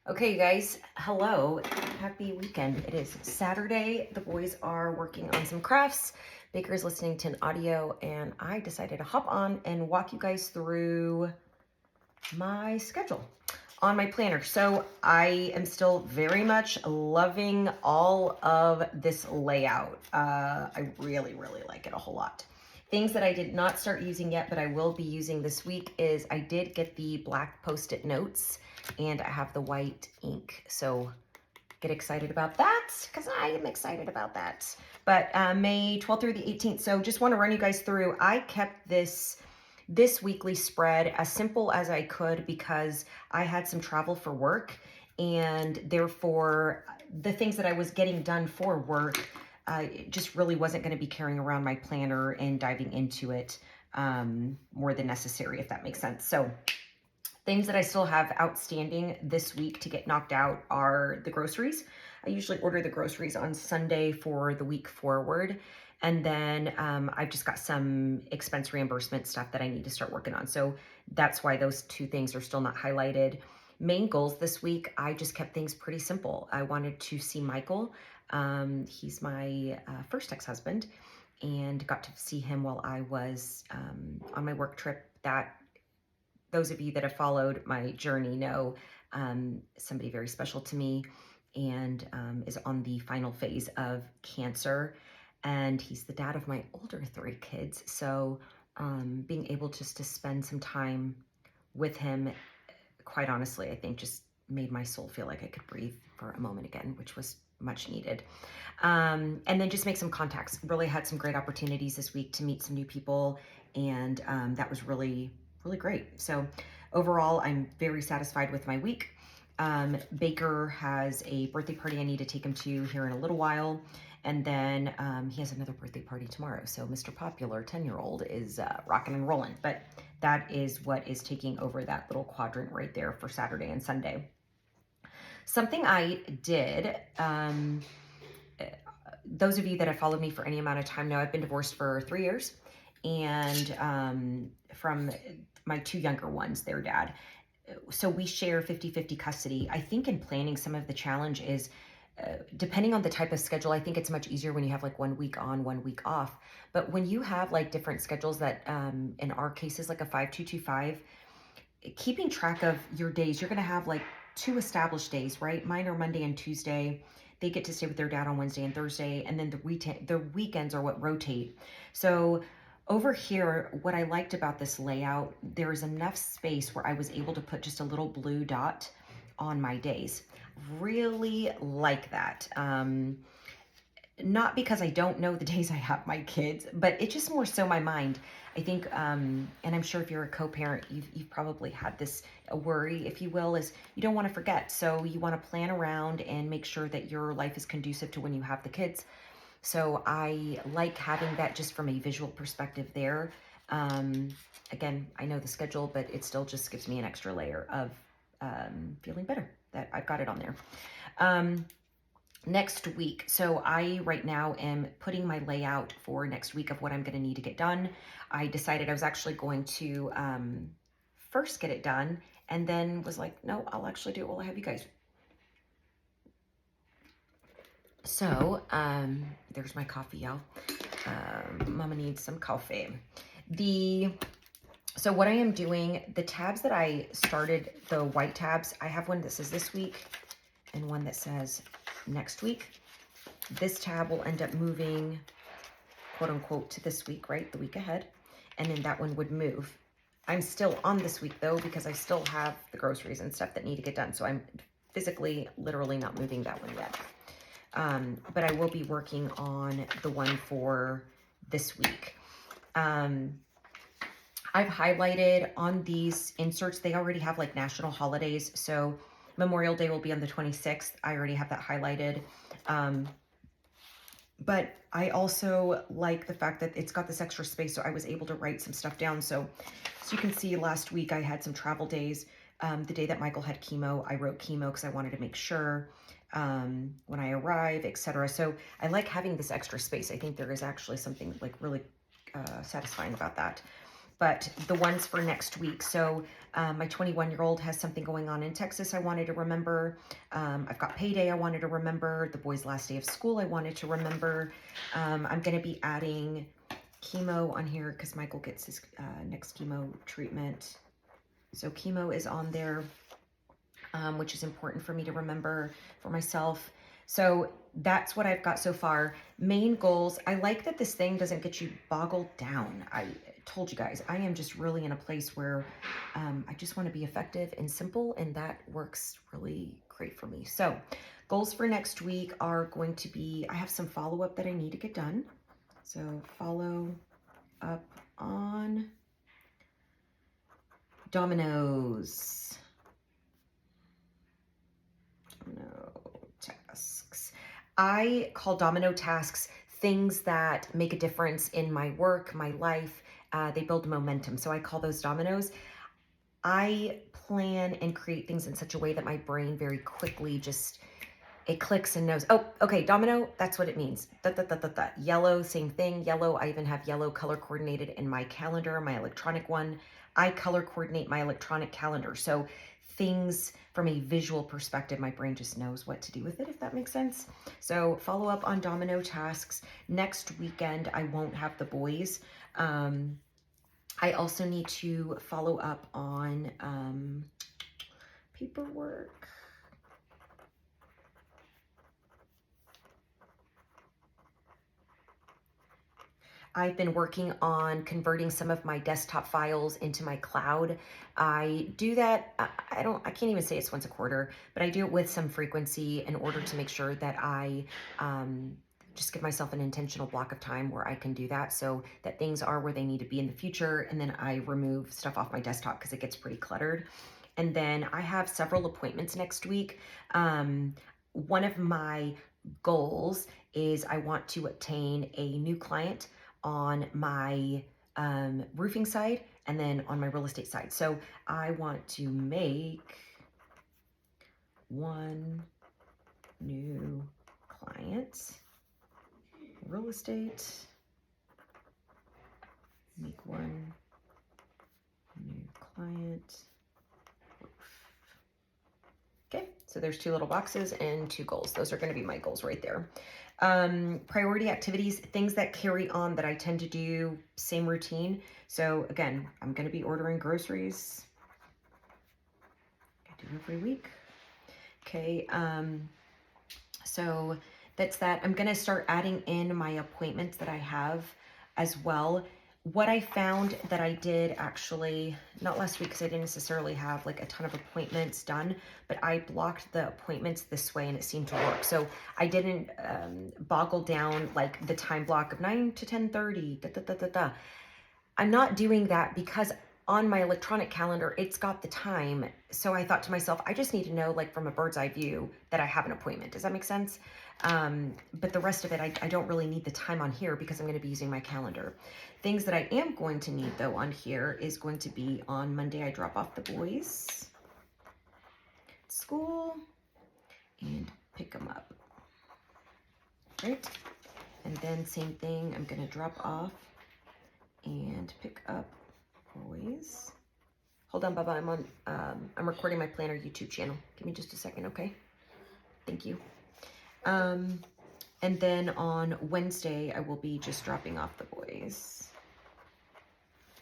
Okay, you guys, hello. Happy weekend. It is Saturday. The boys are working on some crafts. Baker's listening to an audio, and I decided to hop on and walk you guys through my schedule on my planner. So I am still very much loving all of this layout. I really, really like it a whole lot. Things that I did not start using yet, but I will be using this week is I did get the black Post-it notes and I have the white ink. So get excited about that because I am excited about that. But May 12th through the 18th. So just want to run you guys through. I kept this weekly spread as simple as I could because I had some travel for work, and therefore the things that I was getting done for work just really wasn't going to be carrying around my planner and diving into it more than necessary, if that makes sense. So things that I still have outstanding this week to get knocked out are the groceries. I usually order the groceries on Sunday for the week forward. And then I've just got some expense reimbursement stuff that I need to start working on. So that's why those two things are still not highlighted. Main goals this week, I just kept things pretty simple. I wanted to see Michael. He's my first ex-husband, and got to see him while I was on my work trip. That those of you that have followed my journey know somebody very special to me, and is on the final phase of cancer. And he's the dad of my older three kids. So being able just to spend some time with him, quite honestly, I think just made my soul feel like I could breathe for a moment again, which was much needed. And then just make some contacts. Really had some great opportunities this week to meet some new people. And that was really great. So overall, I'm very satisfied with my week. Baker has a birthday party I need to take him to here in a little while. And then he has another birthday party tomorrow. So Mr. Popular, 10-year-old, is rocking and rolling. But that is what is taking over that little quadrant right there for Saturday and Sunday. Something I did, those of you that have followed me for any amount of time know I've been divorced for 3 years. And from my two younger ones, their dad. So we share 50-50 custody. I think in planning, some of the challenge is depending on the type of schedule. I think it's much easier when you have like 1 week on, 1 week off. But when you have like different schedules that in our case is like a 5-2-2-5, keeping track of your days, you're going to have like 2 established days, right? Mine are Monday and Tuesday. They get to stay with their dad on Wednesday and Thursday. And then the weekends are what rotate. So over here, what I liked about this layout, there is enough space where I was able to put just a little blue dot on my days. Really like that. Not because I don't know the days I have my kids, but it's just more so my mind. I think, and I'm sure if you're a co-parent, you've probably had this worry, if you will, is you don't want to forget. So you want to plan around and make sure that your life is conducive to when you have the kids. So I like having that just from a visual perspective there. Again, I know the schedule, but it still just gives me an extra layer of feeling better that I've got it on there. Next week, so I right now am putting my layout for next week of what I'm going to need to get done. I decided I was actually going to first get it done, and then was like, no, I'll actually do it while I have you guys. So there's my coffee, y'all. Mama needs some coffee. So what I am doing, the tabs that I started, the white tabs, I have one that says this week and one that says next week. This tab will end up moving, quote unquote, to this week, right? The week ahead. And then that one would move. I'm still on this week though, because I still have the groceries and stuff that need to get done. So I'm physically, literally not moving that one yet. But I will be working on the one for this week. I've highlighted on these inserts, they already have like national holidays. So Memorial Day will be on the 26th. I already have that highlighted. But I also like the fact that it's got this extra space, so I was able to write some stuff down. So you can see last week I had some travel days. The day that Michael had chemo, I wrote chemo because I wanted to make sure when I arrive, etc. So I like having this extra space. I think there is actually something like really satisfying about that. but the ones for next week. So my 21-year-old has something going on in Texas I wanted to remember. I've got payday I wanted to remember. The boy's last day of school I wanted to remember. I'm going to be adding chemo on here because Michael gets his next chemo treatment. So chemo is on there, which is important for me to remember for myself. So that's what I've got so far. Main goals. I like that this thing doesn't get you boggled down. I told you guys, I am just really in a place where I just want to be effective and simple, and that works really great for me. So goals for next week are going to be, I have some follow-up that I need to get done. So follow up on dominoes. Domino tasks. I call domino tasks things that make a difference in my work, my life. They build momentum. So I call those dominoes. I plan and create things in such a way that my brain very quickly just, it clicks and knows, oh, okay, domino, that's what it means. Da, da, da, da, da. Yellow, same thing. Yellow, I even have yellow color coordinated in my calendar, my electronic one. I color coordinate my electronic calendar. So things from a visual perspective, my brain just knows what to do with it, if that makes sense. So follow up on domino tasks. Next weekend, I won't have the boys. I also need to follow up on paperwork. I've been working on converting some of my desktop files into my cloud. I do that, I can't even say it's once a quarter, but I do it with some frequency in order to make sure that I just give myself an intentional block of time where I can do that so that things are where they need to be in the future. And then I remove stuff off my desktop because it gets pretty cluttered. And then I have several appointments next week. One of my goals is I want to obtain a new client on my roofing side and then on my real estate side. So I want to make one new client, real estate, make one new client, roof. Okay, so there's 2 little boxes and 2 goals. Those are going to be my goals right there. Priority activities, things that carry on that I tend to do, same routine. So again, I'm going to be ordering groceries. I do every week. Okay. So that's that. I'm going to start adding in my appointments that I have as well. What I found that I did actually, not last week because I didn't necessarily have like a ton of appointments done, but I blocked the appointments this way and it seemed to work. So I didn't boggle down like the time block of 9 to 10:30. Da, da, da, da, da. I'm not doing that because on my electronic calendar, it's got the time. So I thought to myself, I just need to know like from a bird's eye view that I have an appointment. Does that make sense? But the rest of it, I don't really need the time on here because I'm going to be using my calendar. Things that I am going to need though on here is going to be on Monday, I drop off the boys at school and pick them up, right? And then same thing, I'm going to drop off and pick up boys. Hold on, Bubba, I'm recording my planner YouTube channel. Give me just a second, okay? Thank you. And then on Wednesday, I will be just dropping off the boys.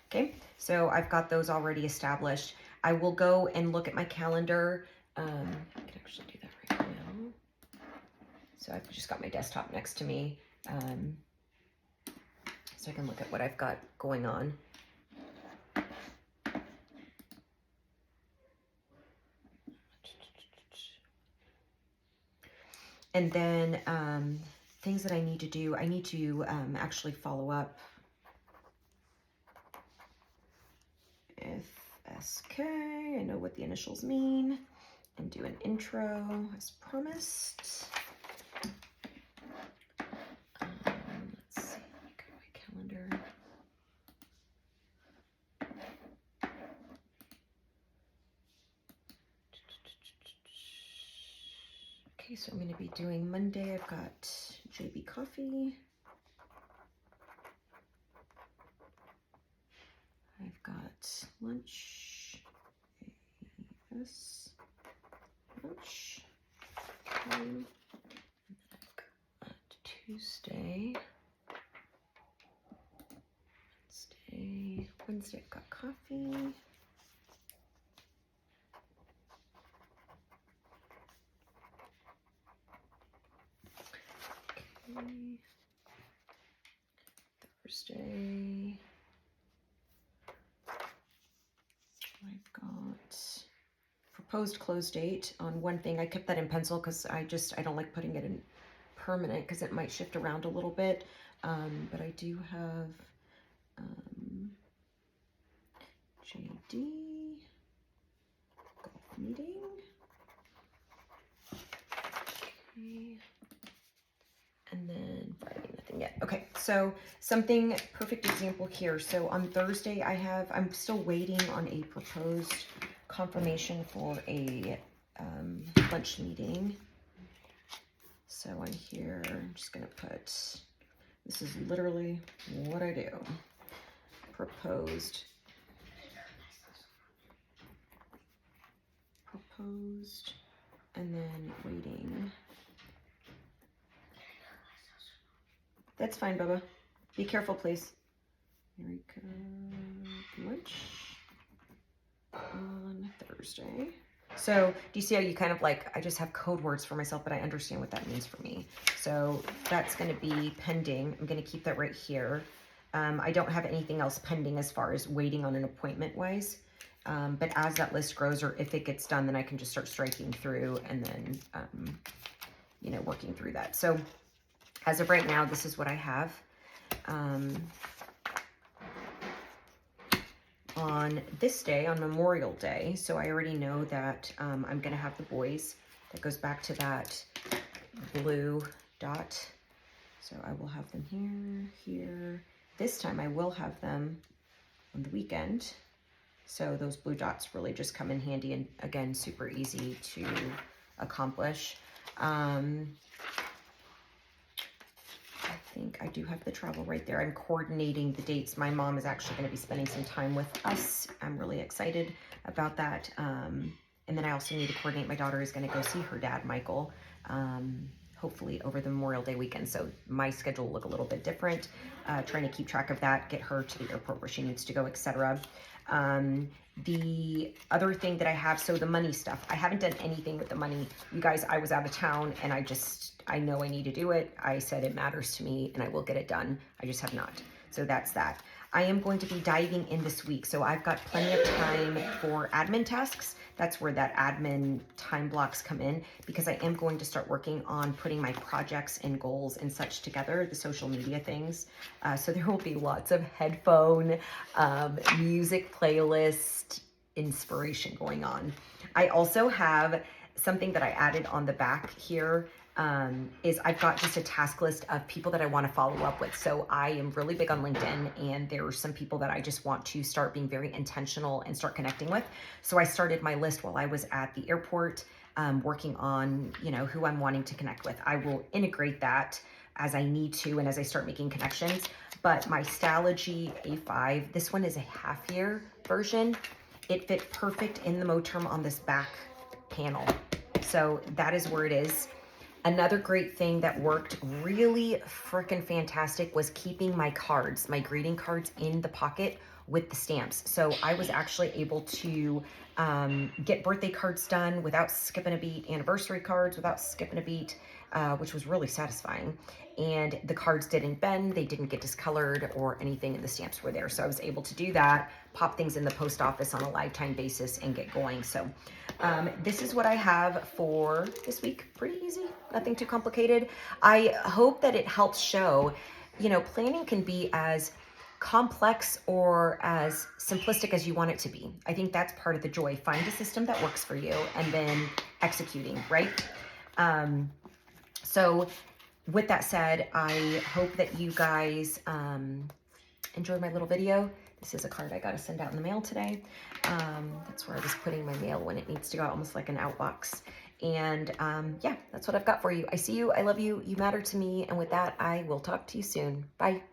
Okay, so I've got those already established. I will go and look at my calendar. I can actually do that right now. So I've just got my desktop next to me. So I can look at what I've got going on. And then things that I need to do, I need to actually follow up with SK. I know what the initials mean. And do an intro as promised. Let's see, go to my calendar. Okay, so I'm going to be doing Monday. I've got JB Coffee. I've lunch. Yes. Lunch. Okay. Tuesday. Wednesday I've got coffee. Okay. Thursday. I've got proposed close date on one thing. I kept that in pencil because I don't like putting it in permanent because it might shift around a little bit. But I do have JD golf meeting. Okay. And then Friday, nothing yet. Okay, so something, perfect example here. So on Thursday, I'm still waiting on a proposed confirmation for a lunch meeting. So on here, I'm just gonna put, this is literally what I do. Proposed, and then waiting. That's fine, Bubba. Be careful, please. Eureka lunch on Thursday. So do you see how you kind of like, I just have code words for myself, but I understand what that means for me. So that's going to be pending. I'm going to keep that right here. I don't have anything else pending as far as waiting on an appointment wise. But as that list grows, or if it gets done, then I can just start striking through and then, you know, working through that. So as of right now, this is what I have. On this day, on Memorial Day, so I already know that I'm going to have the boys. That goes back to that blue dot. So I will have them here. This time I will have them on the weekend. So those blue dots really just come in handy and again, super easy to accomplish. I think I do have the travel right there. I'm coordinating the dates. My mom is actually going to be spending some time with us. I'm really excited about that. And then I also need to coordinate. My daughter is going to go see her dad, Michael, hopefully over the Memorial Day weekend. So my schedule will look a little bit different. Trying to keep track of that, get her to the airport where she needs to go, etc. The other thing that I have, so the money stuff, I haven't done anything with the money. You guys, I was out of town and I know I need to do it. I said it matters to me and I will get it done. I just have not. So that's that. I am going to be diving in this week. So I've got plenty of time for admin tasks. That's where that admin time blocks come in, because I am going to start working on putting my projects and goals and such together, the social media things. So there will be lots of headphone, music playlist inspiration going on. I also have something that I added on the back here. Is I've got just a task list of people that I want to follow up with. So I am really big on LinkedIn, and there are some people that I just want to start being very intentional and start connecting with. So I started my list while I was at the airport, working on, you know, who I'm wanting to connect with. I will integrate that as I need to and as I start making connections. But my Stylogy A5, this one is a half-year version. It fit perfect in the Moterm on this back panel. So that is where it is. Another great thing that worked really freaking fantastic was keeping my cards, my greeting cards in the pocket with the stamps. So I was actually able to get birthday cards done without skipping a beat, anniversary cards without skipping a beat, which was really satisfying. And the cards didn't bend, they didn't get discolored or anything, and the stamps were there. So I was able to do that, pop things in the post office on a lifetime basis and get going. So this is what I have for this week. Pretty easy, nothing too complicated. I hope that it helps show, you know, planning can be as complex or as simplistic as you want it to be. I think that's part of the joy. Find a system that works for you and then executing, right? So with that said, I hope that you guys enjoyed my little video. This is a card I got to send out in the mail today. That's where I was putting my mail when it needs to go, almost like an outbox. And yeah, that's what I've got for you. I see you. I love you. You matter to me. And with that, I will talk to you soon. Bye.